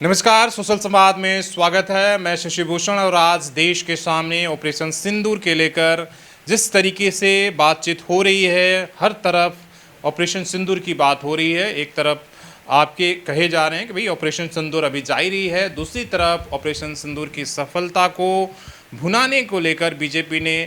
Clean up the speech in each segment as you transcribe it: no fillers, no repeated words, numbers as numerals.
नमस्कार, सोशल संवाद में स्वागत है। मैं शशि भूषण और आज देश के सामने ऑपरेशन सिंदूर के लेकर जिस तरीके से बातचीत हो रही है, हर तरफ ऑपरेशन सिंदूर की बात हो रही है। एक तरफ आपके कहे जा रहे हैं कि भाई ऑपरेशन सिंदूर अभी जारी रही है, दूसरी तरफ ऑपरेशन सिंदूर की सफलता को भुनाने को लेकर बीजेपी ने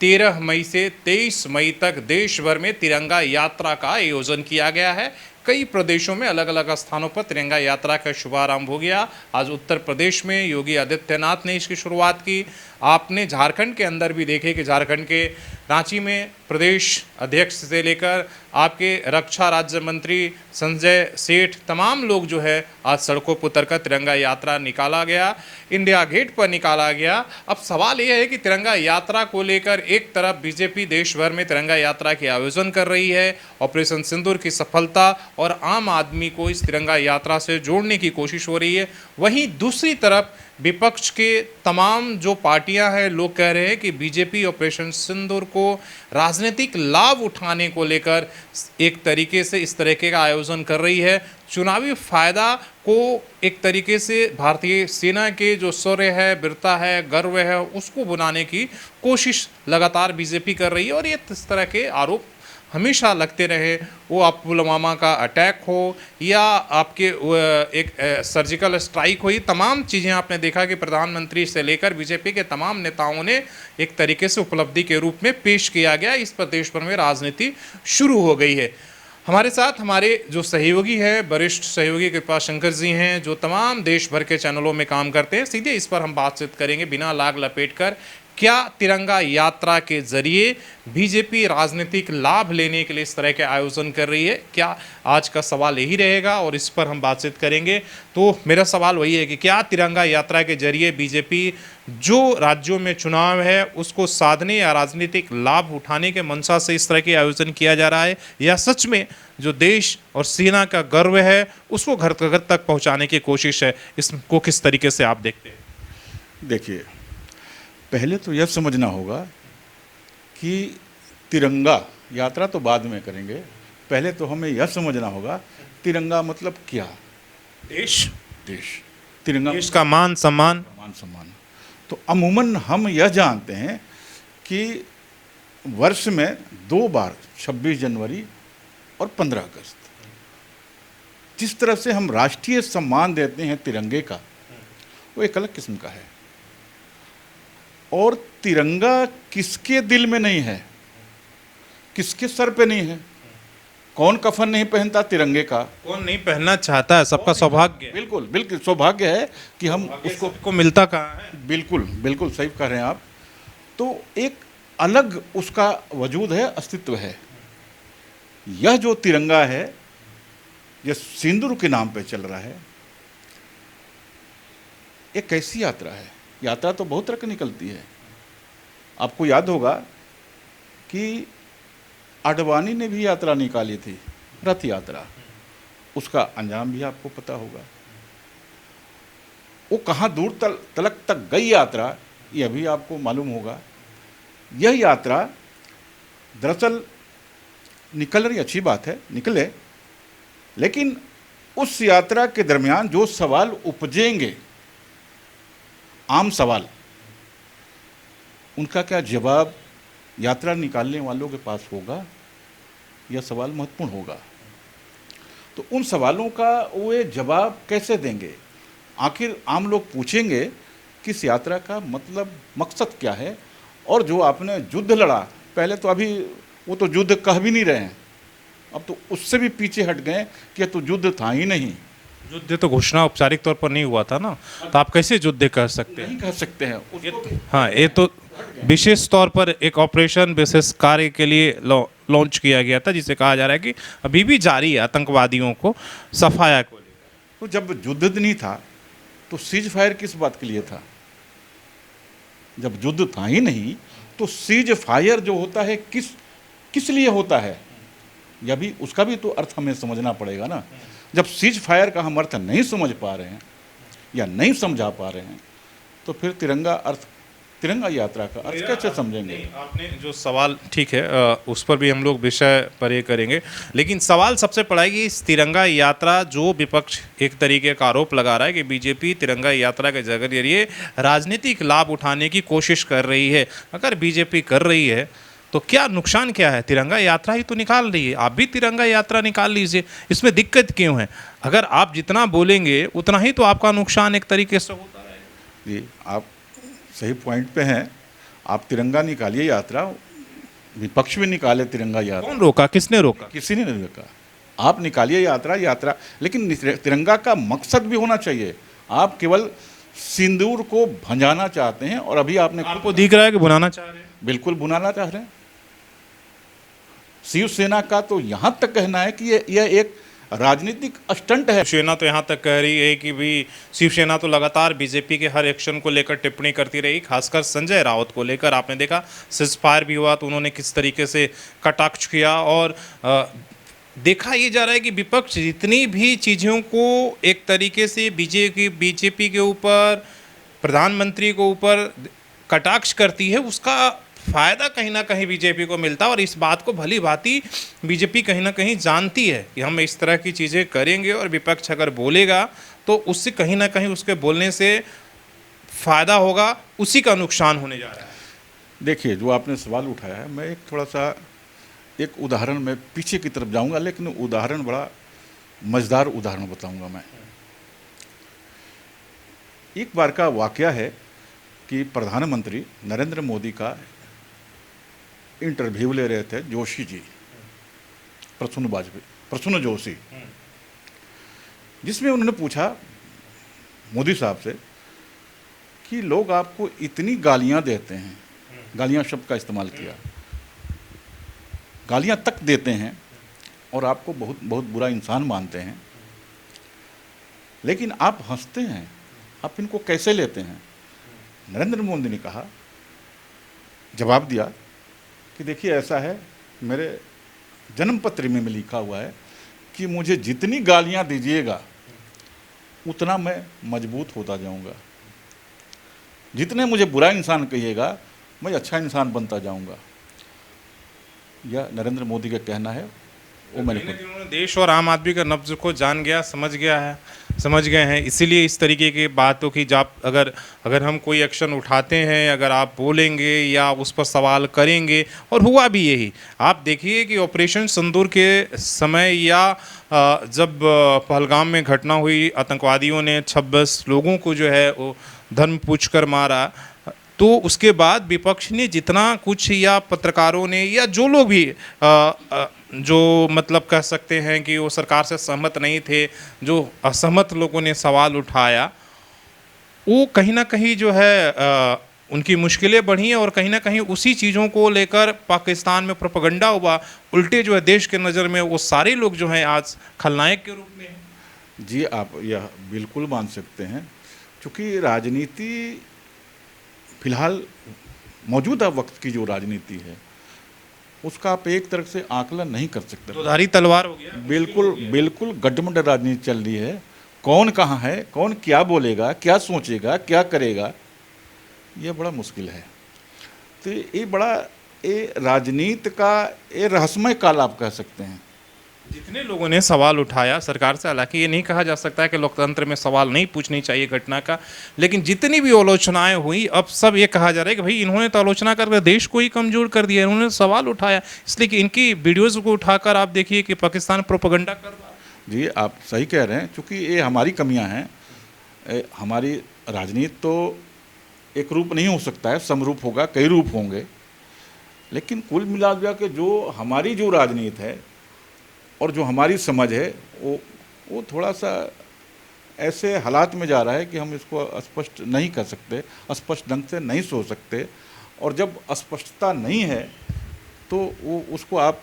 13 मई से 23 मई तक देश भर में तिरंगा यात्रा का आयोजन किया गया है। कई प्रदेशों में अलग अलग स्थानों पर तिरंगा यात्रा का शुभारंभ हो गया। आज उत्तर प्रदेश में योगी आदित्यनाथ ने इसकी शुरुआत की। आपने झारखंड के अंदर भी देखे कि झारखंड के रांची में प्रदेश अध्यक्ष से लेकर आपके रक्षा राज्य मंत्री संजय सेठ तमाम लोग जो है आज सड़कों पर उतरकर तिरंगा यात्रा निकाला गया, इंडिया गेट पर निकाला गया। अब सवाल यह है कि तिरंगा यात्रा को लेकर एक तरफ बीजेपी देश भर में तिरंगा यात्रा के आयोजन कर रही है, ऑपरेशन सिंदूर की सफलता और आम आदमी को इस तिरंगा यात्रा से जोड़ने की कोशिश हो रही है। वहीं दूसरी तरफ विपक्ष के तमाम जो पार्टियां हैं, लोग कह रहे हैं कि बीजेपी ऑपरेशन सिंदूर को राजनीतिक लाभ उठाने को लेकर एक तरीके से इस तरीके का आयोजन कर रही है। चुनावी फायदा को एक तरीके से भारतीय सेना के जो शौर्य है, वीरता है, गर्व है, उसको बुनाने की कोशिश लगातार बीजेपी कर रही है। और ये इस तरह के आरोप हमेशा लगते रहे, वो आप पुलवामा का अटैक हो या आपके एक सर्जिकल स्ट्राइक हो, ये तमाम चीज़ें आपने देखा कि प्रधानमंत्री से लेकर बीजेपी के तमाम नेताओं ने एक तरीके से उपलब्धि के रूप में पेश किया गया। इस पर देश भर में राजनीति शुरू हो गई है। हमारे साथ हमारे जो सहयोगी हैं, वरिष्ठ सहयोगी कृपा शंकर जी हैं, जो तमाम देश भर के चैनलों में काम करते हैं। सीधे इस पर हम बातचीत करेंगे बिना लाग लपेट कर। क्या तिरंगा यात्रा के जरिए बीजेपी राजनीतिक लाभ लेने के लिए इस तरह के आयोजन कर रही है? क्या आज का सवाल यही रहेगा और इस पर हम बातचीत करेंगे। तो मेरा सवाल वही है कि क्या तिरंगा यात्रा के जरिए बीजेपी जो राज्यों में चुनाव है उसको साधने या राजनीतिक लाभ उठाने के मंशा से इस तरह के आयोजन किया जा रहा है, या सच में जो देश और सेना का गर्व है उसको घर घर तक पहुंचाने की कोशिश है? इसको किस तरीके से आप देखते हैं? देखिए, पहले तो यह समझना होगा कि तिरंगा यात्रा तो बाद में करेंगे, पहले तो हमें यह समझना होगा तिरंगा मतलब क्या। देश तिरंगा देश का मान सम्मान। तो अमूमन हम यह जानते हैं कि वर्ष में 2 बार 26 जनवरी और 15 अगस्त, जिस तरह से हम राष्ट्रीय सम्मान देते हैं तिरंगे का, वो एक अलग किस्म का है। और तिरंगा किसके दिल में नहीं है, किसके सर पे नहीं है? कौन कफन नहीं पहनता तिरंगे का? कौन नहीं पहनना चाहता है? सबका सौभाग्य। बिल्कुल बिल्कुल सौभाग्य है कि हम उसको मिलता कहाँ है? बिल्कुल बिल्कुल सही कह रहे हैं आप। तो एक अलग उसका वजूद है, अस्तित्व है। यह जो तिरंगा है, यह सिंदूर के नाम पे चल रहा है, एक कैसी यात्रा है? यात्रा तो बहुत तरह की निकलती है। आपको याद होगा कि आडवाणी ने भी यात्रा निकाली थी, रथ यात्रा। उसका अंजाम भी आपको पता होगा। वो कहाँ दूर तलक तक गई यात्रा, यह भी आपको मालूम होगा। यह यात्रा दरअसल निकल रही, अच्छी बात है, निकले, लेकिन उस यात्रा के दरमियान जो सवाल उपजेंगे, आम सवाल, उनका क्या जवाब यात्रा निकालने वालों के पास होगा? यह सवाल महत्वपूर्ण होगा। तो उन सवालों का वे जवाब कैसे देंगे? आखिर आम लोग पूछेंगे कि इस यात्रा का मतलब, मकसद क्या है? और जो आपने युद्ध लड़ा, पहले तो अभी वो तो युद्ध कह भी नहीं रहे हैं, अब तो उससे भी पीछे हट गए कि यह तो युद्ध था ही नहीं। युद्ध तो घोषणा औपचारिक तौर पर नहीं हुआ था ना, तो आप कैसे युद्ध कह सकते हैं? नहीं कह सकते हैं हाँ, ये तो विशेष तौर पर एक ऑपरेशन विशेष कार्य के लिए लॉन्च किया गया था, जिसे कहा जा रहा है कि अभी भी जारी है आतंकवादियों को सफाया को लेकर। तो जब युद्ध नहीं था तो सीज फायर किस बात के लिए था? जब युद्ध था ही नहीं तो सीज फायर जो होता है किस लिए होता है? यह भी, उसका भी तो अर्थ हमें समझना पड़ेगा ना। जब सीज फायर का हम अर्थ नहीं समझ पा रहे हैं या नहीं समझा पा रहे हैं, तो फिर तिरंगा अर्थ तिरंगा यात्रा का अर्थ कैसे समझेंगे? नहीं, आपने जो सवाल ठीक है, उस पर भी हम लोग विषय पर ये करेंगे, लेकिन सवाल सबसे पड़ा है कि इस तिरंगा यात्रा जो विपक्ष एक तरीके का आरोप लगा रहा है कि बीजेपी तिरंगा यात्रा के जरिए राजनीतिक लाभ उठाने की कोशिश कर रही है। अगर बीजेपी कर रही है तो क्या नुकसान क्या है? तिरंगा यात्रा ही तो निकाल रही है, आप भी तिरंगा यात्रा निकाल लीजिए, इसमें दिक्कत क्यों है? अगर आप जितना बोलेंगे उतना ही तो आपका नुकसान एक तरीके से होता रहेगा। जी, आप सही पॉइंट पे हैं। आप तिरंगा निकालिए यात्रा, विपक्ष भी निकाले तिरंगा यात्रा, कौन रोका, किसने रोका? किसी ने नहीं रोका। आप निकालिए यात्रा, लेकिन तिरंगा का मकसद भी होना चाहिए। आप केवल सिंदूर को भंजाना चाहते हैं और अभी आपने आपको दिख रहा है कि बुनाना चाह रहे हैं? बिल्कुल बुनाना चाह रहे हैं। शिवसेना का तो यहां तक कहना है कि यह एक राजनीतिक स्टंट है। शिवसेना तो यहाँ तक कह रही है कि भी शिवसेना तो लगातार बीजेपी के हर एक्शन को लेकर टिप्पणी करती रही, खासकर संजय राउत को लेकर। आपने देखा सिजफायर भी हुआ तो उन्होंने किस तरीके से कटाक्ष किया, और देखा ये जा रहा है कि विपक्ष जितनी भी चीज़ों को एक तरीके से बीजेपी के ऊपर, प्रधानमंत्री के ऊपर कटाक्ष करती है, उसका फ़ायदा कहीं ना कहीं बीजेपी को मिलता है। और इस बात को भली भांति बीजेपी कहीं ना कहीं जानती है कि हम इस तरह की चीज़ें करेंगे और विपक्ष अगर बोलेगा तो उससे कहीं ना कहीं उसके बोलने से फ़ायदा होगा, उसी का नुकसान होने जा रहा है। देखिए, जो आपने सवाल उठाया है, मैं एक थोड़ा सा एक उदाहरण में पीछे की तरफ जाऊंगा, लेकिन उदाहरण बड़ा मज़ेदार उदाहरण बताऊंगा मैं। एक बार का वाकया है कि प्रधानमंत्री नरेंद्र मोदी का इंटरव्यू ले रहे थे जोशी जी, प्रसून जोशी, जिसमें उन्होंने पूछा मोदी साहब से कि लोग आपको इतनी गालियां देते हैं, गालियां शब्द का इस्तेमाल किया, गालियां तक देते हैं और आपको बहुत बहुत बुरा इंसान मानते हैं, लेकिन आप हंसते हैं, आप इनको कैसे लेते हैं? नरेंद्र मोदी ने कहा, जवाब दिया कि देखिए ऐसा है, मेरे जन्मपत्र में लिखा हुआ है कि मुझे जितनी गालियां दीजिएगा उतना मैं मजबूत होता जाऊंगा, जितने मुझे बुरा इंसान कहिएगा मैं अच्छा इंसान बनता जाऊंगा। यह नरेंद्र मोदी का कहना है। वो मैंने उन्होंने देश और आम आदमी का नब्ज को जान गया, समझ गए हैं, इसीलिए इस तरीके की बातों की जब अगर हम कोई एक्शन उठाते हैं, अगर आप बोलेंगे या उस पर सवाल करेंगे, और हुआ भी यही। आप देखिए कि ऑपरेशन सिंदूर के समय या जब पहलगाम में घटना हुई, आतंकवादियों ने 26 लोगों को जो है वो धर्म पूछकर मारा, तो उसके बाद विपक्ष ने जितना कुछ, या पत्रकारों ने, या जो लोग भी जो मतलब कह सकते हैं कि वो सरकार से सहमत नहीं थे, जो असहमत लोगों ने सवाल उठाया, वो कहीं ना कहीं जो है उनकी मुश्किलें बढ़ी हैं, और कहीं ना कहीं उसी चीज़ों को लेकर पाकिस्तान में प्रोपेगेंडा हुआ। उल्टे जो है देश के नज़र में वो सारे लोग जो हैं आज खलनायक के रूप में हैं। जी, आप यह बिल्कुल मान सकते हैं, क्योंकि राजनीति फिलहाल मौजूदा वक्त की जो राजनीति है उसका आप एक तरह से आकलन नहीं कर सकते। दोधारी तलवार हो गया। बिल्कुल गड्ढमड्ढ राजनीति चल रही है। कौन कहाँ है, कौन क्या बोलेगा, क्या सोचेगा, क्या करेगा, यह बड़ा मुश्किल है। तो ये राजनीति का ये रहस्यमय काल आप कह सकते हैं। जितने लोगों ने सवाल उठाया सरकार से, हालांकि ये नहीं कहा जा सकता है कि लोकतंत्र में सवाल नहीं पूछनी चाहिए घटना का, लेकिन जितनी भी आलोचनाएं हुई, अब सब ये कहा जा रहा है कि भाई इन्होंने तो आलोचना करके देश को ही कमजोर कर दिया, इन्होंने सवाल उठाया, इसलिए कि इनकी वीडियोज़ को उठाकर आप देखिए कि पाकिस्तान प्रोपेगेंडा कर रहा है। जी, आप सही कह रहे हैं, क्योंकि ये हमारी कमियाँ हैं। हमारी राजनीति तो एक रूप नहीं हो सकता है, समरूप होगा, कई रूप होंगे, लेकिन कुल मिला के जो हमारी जो राजनीति है और जो हमारी समझ है वो थोड़ा सा ऐसे हालात में जा रहा है कि हम इसको स्पष्ट नहीं कर सकते, स्पष्ट ढंग से नहीं सोच सकते। और जब अस्पष्टता नहीं है तो वो उसको आप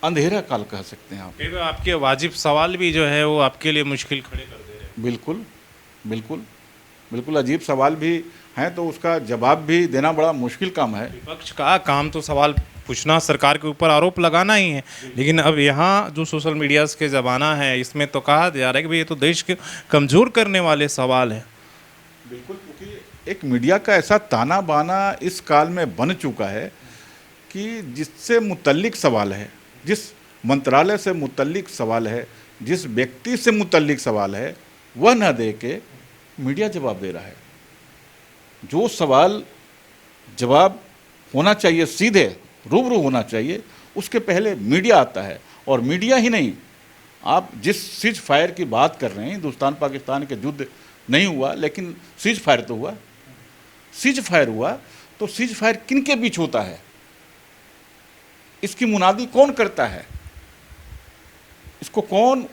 अंधेरा काल कह सकते हैं। आप आपके वाजिब सवाल भी जो है वो आपके लिए मुश्किल खड़े कर दे रहे हैं। बिल्कुल अजीब सवाल भी हैं, तो उसका जवाब भी देना बड़ा मुश्किल काम है। विपक्ष का काम तो सवाल पूछना, सरकार के ऊपर आरोप लगाना ही है, लेकिन अब यहाँ जो सोशल मीडिया के ज़माना है, इसमें तो कहा जा रहा है कि भाई ये तो देश के कमज़ोर करने वाले सवाल हैं। बिल्कुल, क्योंकि एक मीडिया का ऐसा ताना बाना इस काल में बन चुका है कि जिससे मुतल्लिक सवाल है, जिस मंत्रालय से मुतल्लिक सवाल है, जिस व्यक्ति से मुतल्लिक सवाल है, वह न दे के मीडिया जवाब दे रहा है। जो सवाल जवाब होना चाहिए, सीधे रूबरू होना चाहिए, उसके पहले मीडिया आता है। और मीडिया ही नहीं, आप जिस सीज फायर की बात कर रहे हैं, हिंदुस्तान पाकिस्तान के युद्ध नहीं हुआ, लेकिन सीज फायर तो हुआ। सीज फायर हुआ तो सीज फायर किन के बीच होता है, इसकी मुनादी कौन करता है, इसको कौन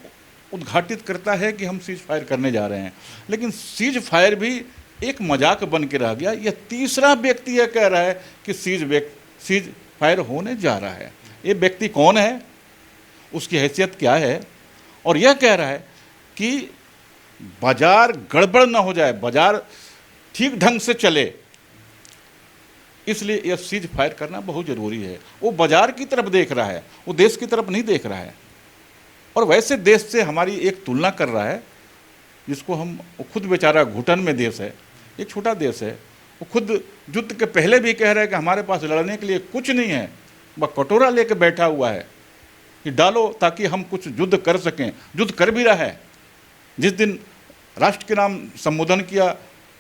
उद्घाटित करता है कि हम सीज फायर करने जा रहे हैं। लेकिन सीज फायर भी एक मजाक बन के रह गया। यह तीसरा व्यक्ति यह कह रहा है कि सीज फायर होने जा रहा है। ये व्यक्ति कौन है, उसकी हैसियत क्या है, और यह कह रहा है कि बाजार गड़बड़ ना हो जाए, बाजार ठीक ढंग से चले, इसलिए यह सीज फायर करना बहुत ज़रूरी है। वो बाजार की तरफ देख रहा है, वो देश की तरफ नहीं देख रहा है। और वैसे देश से हमारी एक तुलना कर रहा है जिसको हम, खुद बेचारा घुटन में देश है, एक छोटा देश है, वो खुद युद्ध के पहले भी कह रहा है कि हमारे पास लड़ने के लिए कुछ नहीं है, वह कटोरा लेके बैठा हुआ है कि डालो ताकि हम कुछ युद्ध कर सकें। युद्ध कर भी रहा है। जिस दिन राष्ट्र के नाम संबोधन किया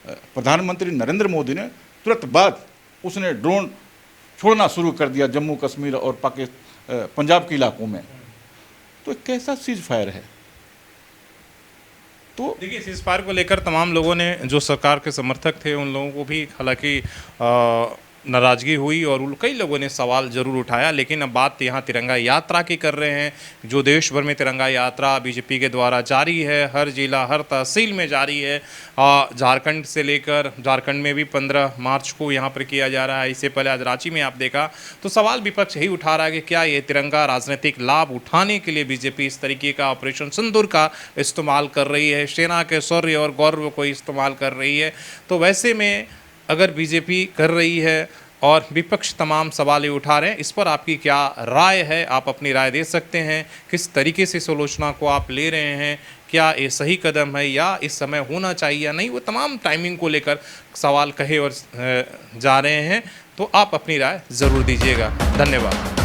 प्रधानमंत्री नरेंद्र मोदी ने, तुरंत बाद उसने ड्रोन छोड़ना शुरू कर दिया जम्मू कश्मीर और पंजाब के इलाकों में। तो कैसा सीज फायर है। तो देखिए, सीज फायर को लेकर तमाम लोगों ने, जो सरकार के समर्थक थे, उन लोगों को भी हालांकि नाराज़गी हुई और कई लोगों ने सवाल ज़रूर उठाया। लेकिन अब बात यहाँ तिरंगा यात्रा की कर रहे हैं, जो देश भर में तिरंगा यात्रा बीजेपी के द्वारा जारी है, हर जिला हर तहसील में जारी है। झारखंड से लेकर, झारखंड में भी 15 मार्च को यहाँ पर किया जा रहा है। इससे पहले आज रांची में आप देखा तो सवाल विपक्ष यही उठा रहा है कि क्या ये तिरंगा राजनीतिक लाभ उठाने के लिए बीजेपी इस तरीके का ऑपरेशन सिंदूर का इस्तेमाल कर रही है, सेना के शौर्य और गौरव को इस्तेमाल कर रही है। तो वैसे में अगर बीजेपी कर रही है और विपक्ष तमाम सवाल ये उठा रहे हैं, इस पर आपकी क्या राय है? आप अपनी राय दे सकते हैं। किस तरीके से इस आलोचना को आप ले रहे हैं? क्या ये सही कदम है या इस समय होना चाहिए या नहीं? वो तमाम टाइमिंग को लेकर सवाल कहे और जा रहे हैं। तो आप अपनी राय ज़रूर दीजिएगा। धन्यवाद।